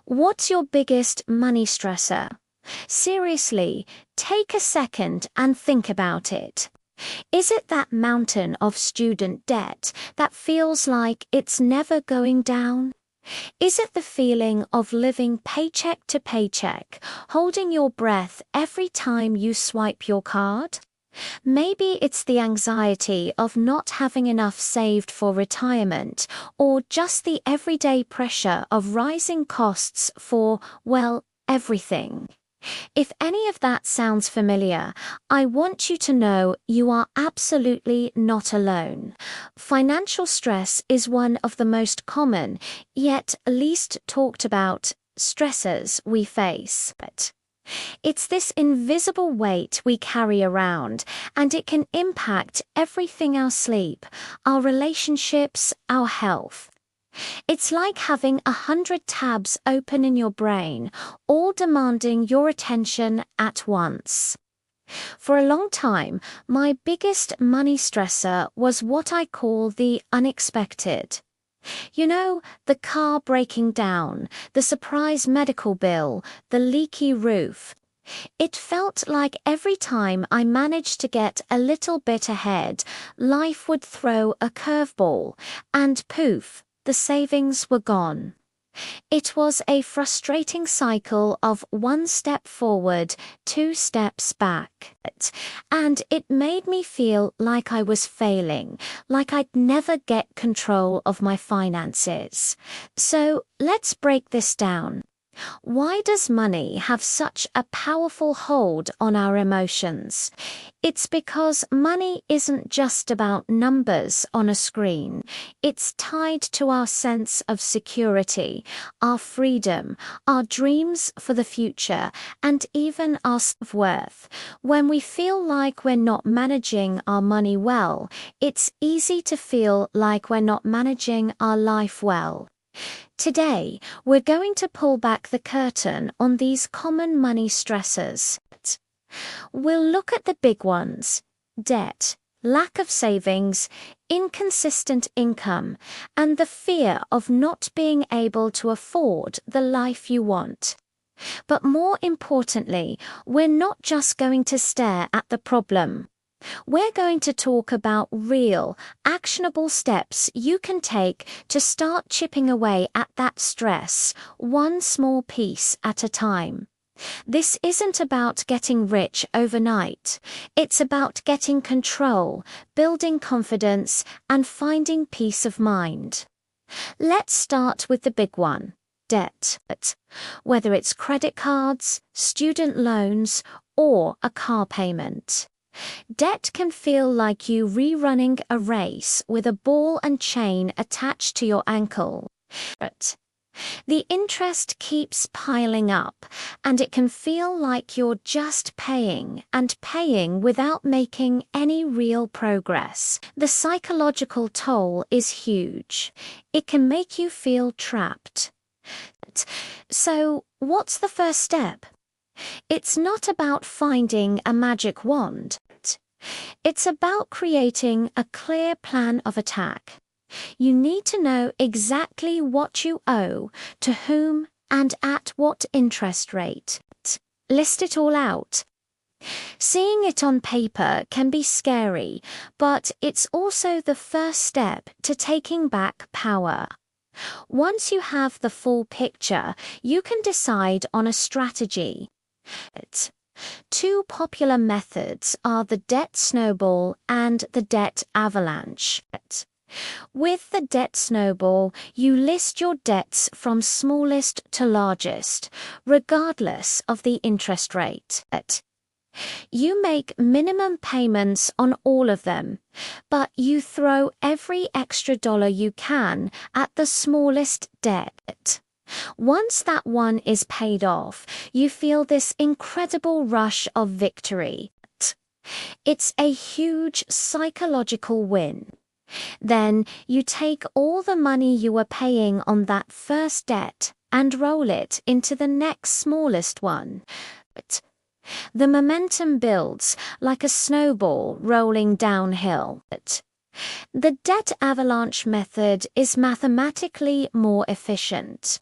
What's your biggest money stressor? Seriously, take a second and think about it. Is it that mountain of student debt that feels like it's never going down? Is it the feeling of living paycheck to paycheck, holding your breath every time you swipe your card? Maybe it's the anxiety of not having enough saved for retirement, or just the everyday pressure of rising costs for, well, everything. If any of that sounds familiar, I want you to know you are absolutely not alone. Financial stress is one of the most common, yet least talked about, stressors we face. It's this invisible weight we carry around, and it can impact everything: our sleep, our relationships, our health. It's like having 100 tabs open in your brain, all demanding your attention at once. For a long time, my biggest money stressor was what I call the unexpected. You know, the car breaking down, the surprise medical bill, the leaky roof. It felt like every time I managed to get a little bit ahead, life would throw a curveball, and poof, the savings were gone. It was a frustrating cycle of one step forward, two steps back. And it made me feel like I was failing, like I'd never get control of my finances. So let's break this down. Why does money have such a powerful hold on our emotions? It's because money isn't just about numbers on a screen. It's tied to our sense of security, our freedom, our dreams for the future, and even our self-worth. When we feel like we're not managing our money well, it's easy to feel like we're not managing our life well. Today, we're going to pull back the curtain on these common money stressors. We'll look at the big ones: debt, lack of savings, inconsistent income, and the fear of not being able to afford the life you want. But more importantly, we're not just going to stare at the problem. We're going to talk about real, actionable steps you can take to start chipping away at that stress, one small piece at a time. This isn't about getting rich overnight. It's about getting control, building confidence, and finding peace of mind. Let's start with the big one: debt. Whether it's credit cards, student loans, or a car payment. Debt can feel like you rerunning a race with a ball and chain attached to your ankle. The interest keeps piling up, and it can feel like you're just paying and paying without making any real progress. The psychological toll is huge. It can make you feel trapped. So, what's the first step? It's not about finding a magic wand. It's about creating a clear plan of attack. You need to know exactly what you owe, to whom, and at what interest rate. List it all out. Seeing it on paper can be scary, but it's also the first step to taking back power. Once you have the full picture, you can decide on a strategy. Two popular methods are the debt snowball and the debt avalanche. With the debt snowball, you list your debts from smallest to largest, regardless of the interest rate. You make minimum payments on all of them, but you throw every extra dollar you can at the smallest debt. Once that one is paid off, you feel this incredible rush of victory. It's a huge psychological win. Then you take all the money you were paying on that first debt and roll it into the next smallest one. The momentum builds like a snowball rolling downhill. The debt avalanche method is mathematically more efficient.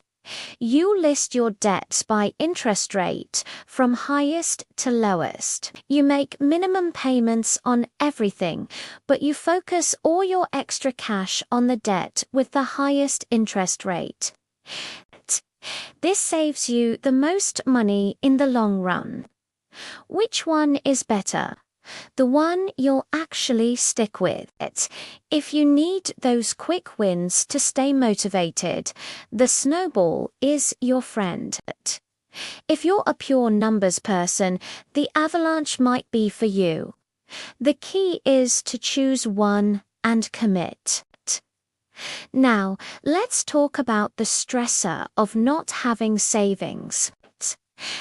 You list your debts by interest rate from highest to lowest. You make minimum payments on everything, but you focus all your extra cash on the debt with the highest interest rate. This saves you the most money in the long run. Which one is better? The one you'll actually stick with. If you need those quick wins to stay motivated, the snowball is your friend. If you're a pure numbers person, the avalanche might be for you. The key is to choose one and commit. Now, let's talk about the stressor of not having savings.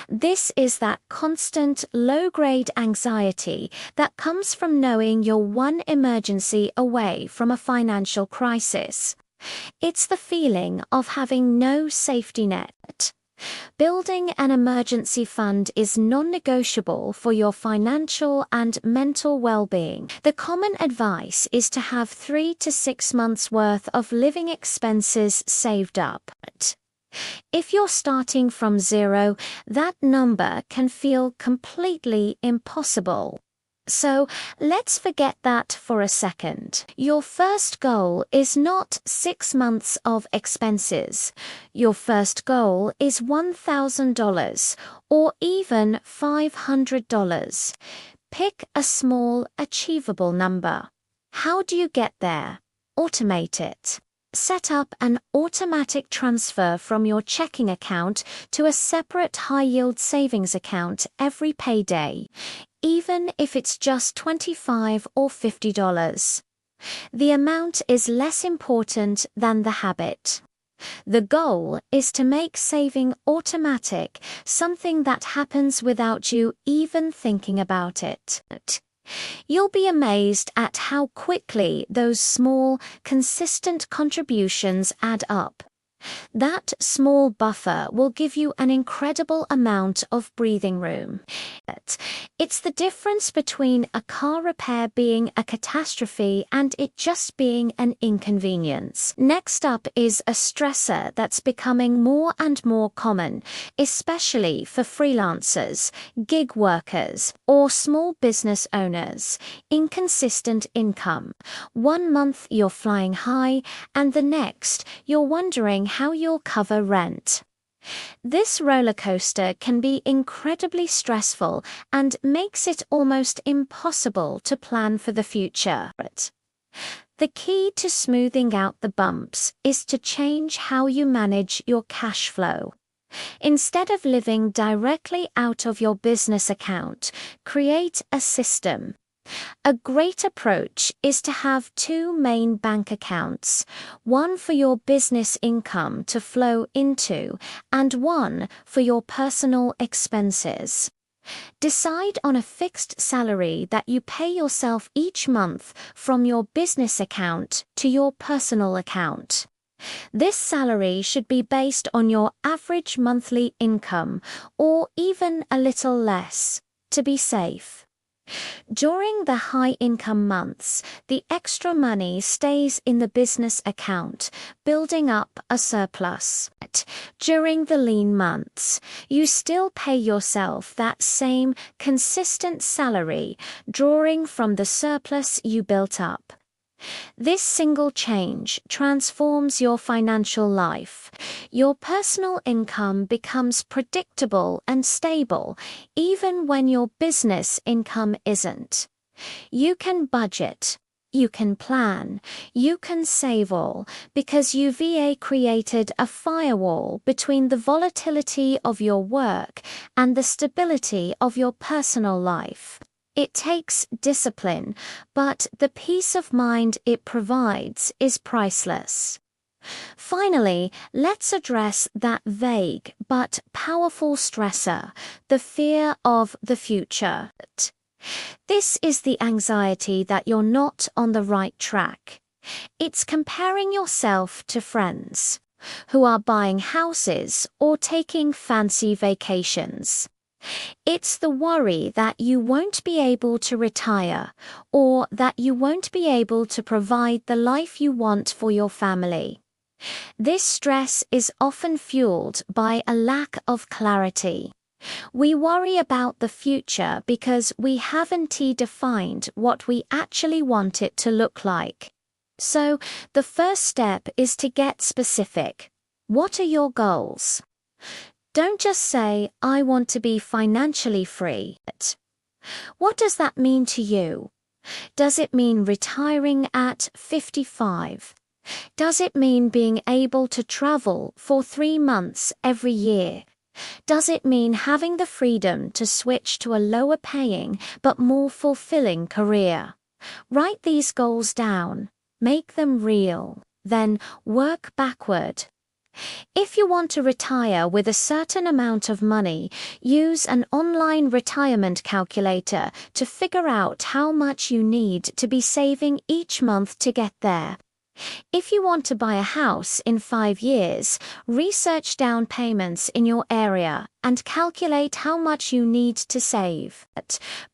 This is that constant low-grade anxiety that comes from knowing you're one emergency away from a financial crisis. It's the feeling of having no safety net. Building an emergency fund is non-negotiable for your financial and mental well-being. The common advice is to have 3 to 6 months' worth of living expenses saved up. If you're starting from zero, that number can feel completely impossible. So let's forget that for a second. Your first goal is not 6 months of expenses. Your first goal is $1,000 or even $500. Pick a small, achievable number. How do you get there? Automate it. Set up an automatic transfer from your checking account to a separate high-yield savings account every payday, even if it's just $25 or $50. The amount is less important than the habit. The goal is to make saving automatic, something that happens without you even thinking about it. You'll be amazed at how quickly those small, consistent contributions add up. That small buffer will give you an incredible amount of breathing room. It's the difference between a car repair being a catastrophe and it just being an inconvenience. Next up is a stressor that's becoming more and more common, especially for freelancers, gig workers, or small business owners. Inconsistent income. One month you're flying high, and the next you're wondering how you'll cover rent. This roller coaster can be incredibly stressful and makes it almost impossible to plan for the future. The key to smoothing out the bumps is to change how you manage your cash flow. Instead of living directly out of your business account, create a system. A great approach is to have 2 main bank accounts, one for your business income to flow into and one for your personal expenses. Decide on a fixed salary that you pay yourself each month from your business account to your personal account. This salary should be based on your average monthly income, or even a little less, to be safe. During the high-income months, the extra money stays in the business account, building up a surplus. During the lean months, you still pay yourself that same consistent salary, drawing from the surplus you built up. This single change transforms your financial life. Your personal income becomes predictable and stable, even when your business income isn't. You can budget, you can plan, you can save all, because UVA created a firewall between the volatility of your work and the stability of your personal life. It takes discipline, but the peace of mind it provides is priceless. Finally, let's address that vague but powerful stressor, the fear of the future. This is the anxiety that you're not on the right track. It's comparing yourself to friends who are buying houses or taking fancy vacations. It's the worry that you won't be able to retire, or that you won't be able to provide the life you want for your family. This stress is often fueled by a lack of clarity. We worry about the future because we haven't defined what we actually want it to look like. So, the first step is to get specific. What are your goals? Don't just say, I want to be financially free. What does that mean to you? Does it mean retiring at 55? Does it mean being able to travel for 3 months every year? Does it mean having the freedom to switch to a lower paying but more fulfilling career? Write these goals down, make them real, then work backward. If you want to retire with a certain amount of money, use an online retirement calculator to figure out how much you need to be saving each month to get there. If you want to buy a house in 5 years, research down payments in your area and calculate how much you need to save.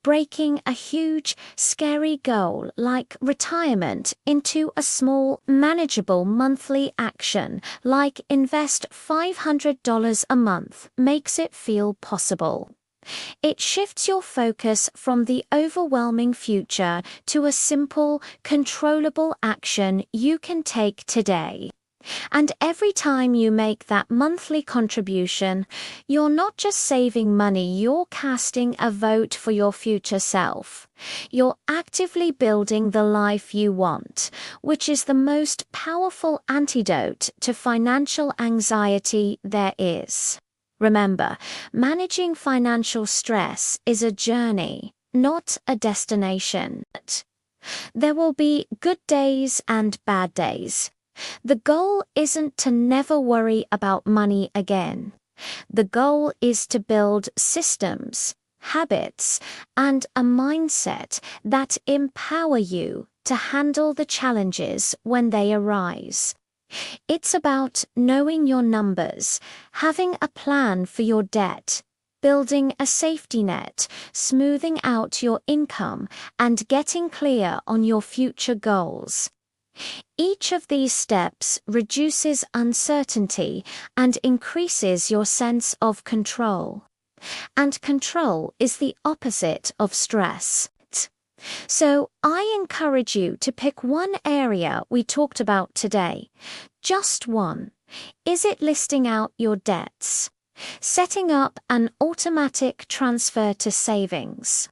Breaking a huge, scary goal like retirement into a small, manageable monthly action like invest $500 a month makes it feel possible. It shifts your focus from the overwhelming future to a simple, controllable action you can take today. And every time you make that monthly contribution, you're not just saving money, you're casting a vote for your future self. You're actively building the life you want, which is the most powerful antidote to financial anxiety there is. Remember, managing financial stress is a journey, not a destination. There will be good days and bad days. The goal isn't to never worry about money again. The goal is to build systems, habits, and a mindset that empower you to handle the challenges when they arise. It's about knowing your numbers, having a plan for your debt, building a safety net, smoothing out your income, and getting clear on your future goals. Each of these steps reduces uncertainty and increases your sense of control. And control is the opposite of stress. So I encourage you to pick one area we talked about today. Just one. Is it listing out your debts? Setting up an automatic transfer to savings?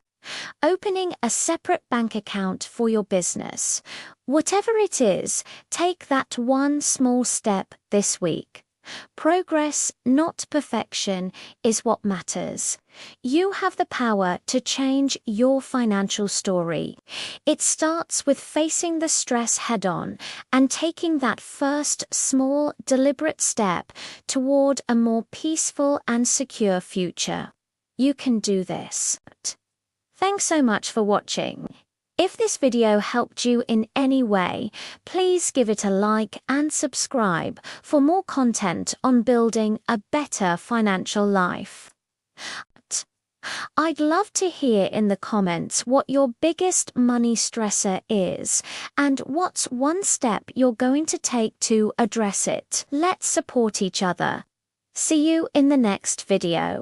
Opening a separate bank account for your business? Whatever it is, take that one small step this week. Progress, not perfection, is what matters. You have the power to change your financial story. It starts with facing the stress head-on and taking that first small, deliberate step toward a more peaceful and secure future. You can do this. Thanks so much for watching. If this video helped you in any way, please give it a like and subscribe for more content on building a better financial life. I'd love to hear in the comments what your biggest money stressor is and what's one step you're going to take to address it. Let's support each other. See you in the next video.